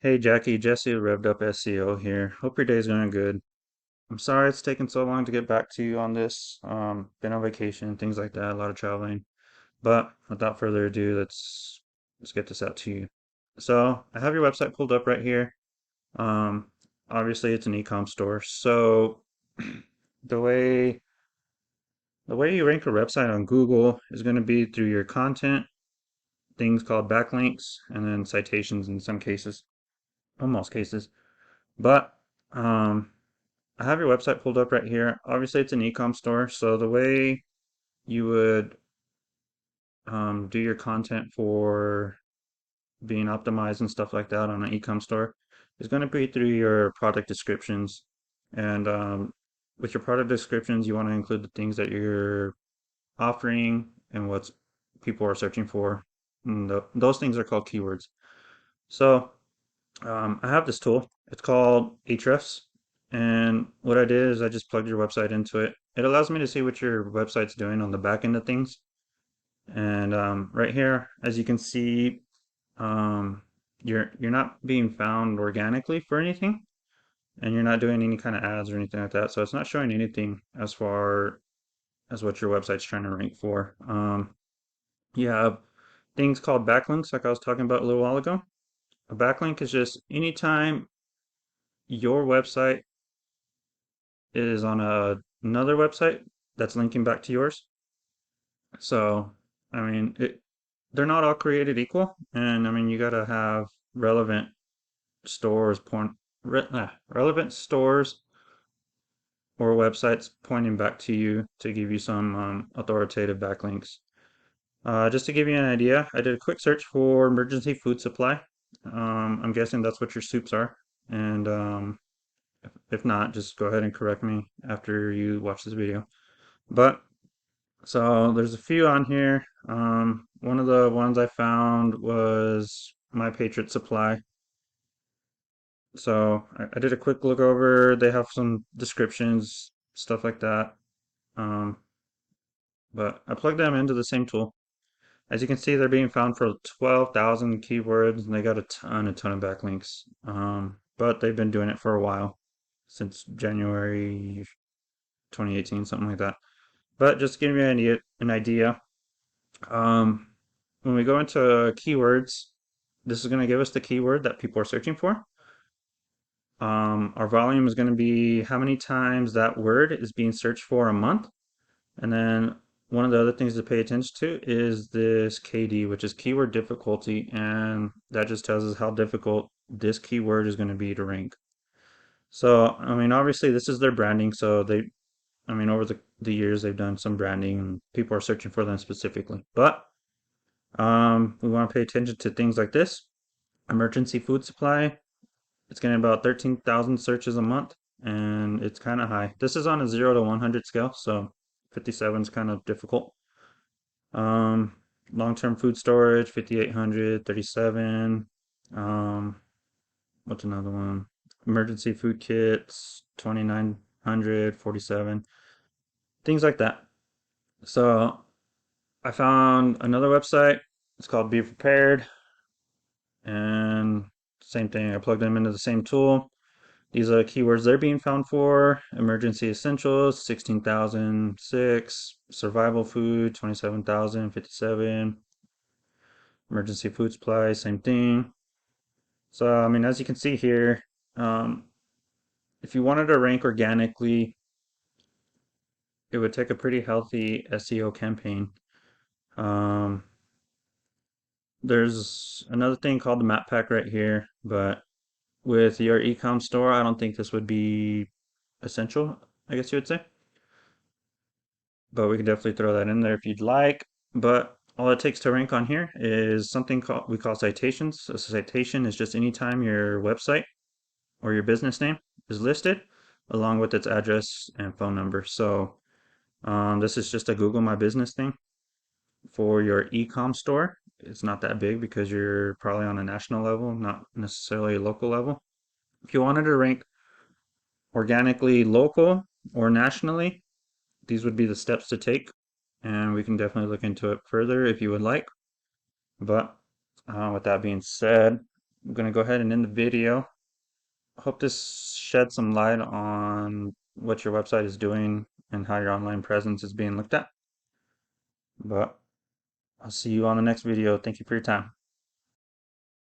Hey Jackie, Jesse, Revved Up SEO here. Hope your day's going good. I'm sorry it's taken so long to get back to you on this. Been on vacation, things like that, a lot of traveling. But without further ado, let's get this out to you. So I have your website pulled up right here. Um, Obviously it's an e-com store. So the way the way you rank a website on Google is going to be through your content, things called backlinks, and then citations in some cases, almost cases. But um, I have your website pulled up right here. Obviously, it's an e-com store, so the way you would do your content for being optimized and stuff like that on an e-com store is going to be through your product descriptions. And with your product descriptions, you want to include the things that you're offering and what people are searching for. And those things are called keywords. So I have this tool. It's called Ahrefs. And what I did is I just plugged your website into it. It allows me to see what your website's doing on the back end of things. And right here, as you can see, um, you're not being found organically for anything, and you're not doing any kind of ads or anything like that. So it's not showing anything as far as what your website's trying to rank for. You have things called backlinks, like I was talking about a little while ago. A backlink is just anytime your website is on another website that's linking back to yours. So, I mean, they're not all created equal, and I mean, you gotta have relevant stores relevant stores or websites pointing back to you to give you some authoritative backlinks. Just to give you an idea, I did a quick search for emergency food supply. I'm guessing that's what your soups are, and if not, just go ahead and correct me after you watch this video. But so there's a few on here. One of the ones I found was My Patriot Supply. So I did a quick look over. They have some descriptions, stuff like that. Um, but I plugged them into the same tool. As you can see, they're being found for 12,000 keywords, and they got a ton of backlinks. But they've been doing it for a while, since January 2018, something like that. But just to give you an idea, um, when we go into keywords, this is going to give us the keyword that people are searching for. Our volume is going to be how many times that word is being searched for a month. And then one of the other things to pay attention to is this KD, which is keyword difficulty. And that just tells us how difficult this keyword is going to be to rank. So, I mean, obviously this is their branding. So I mean, over the years, they've done some branding and people are searching for them specifically. But we want to pay attention to things like this. Emergency food supply. It's getting about 13,000 searches a month, and it's kind of high. This is on a 0 to 100 scale, so 57 is kind of difficult. Um, Long-term food storage, 5,800, 37. Um, what's another one? Emergency food kits, 2,900, 47. Things like that. So I found another website. It's called Be Prepared, and same thing. I plugged them into the same tool. These are keywords they're being found for. Emergency essentials, 16,006. Survival food, 27,057. Emergency food supply, same thing. So, I mean, as you can see here, um, if you wanted to rank organically, it would take a pretty healthy SEO campaign. Um, there's another thing called the map pack right here, but with your ecom store, I don't think this would be essential, I guess you would say. But we can definitely throw that in there if you'd like. But all it takes to rank on here is something we call citations. A citation is just any time your website or your business name is listed along with its address and phone number. So this is just a Google My Business thing for your e-com store. It's not that big because you're probably on a national level, not necessarily a local level. If you wanted to rank organically local or nationally, these would be the steps to take, and we can definitely look into it further if you would like. But with that being said, I'm going to go ahead and end the video. Hope this shed some light on what your website is doing and how your online presence is being looked at. But I'll see you on the next video. Thank you for your time.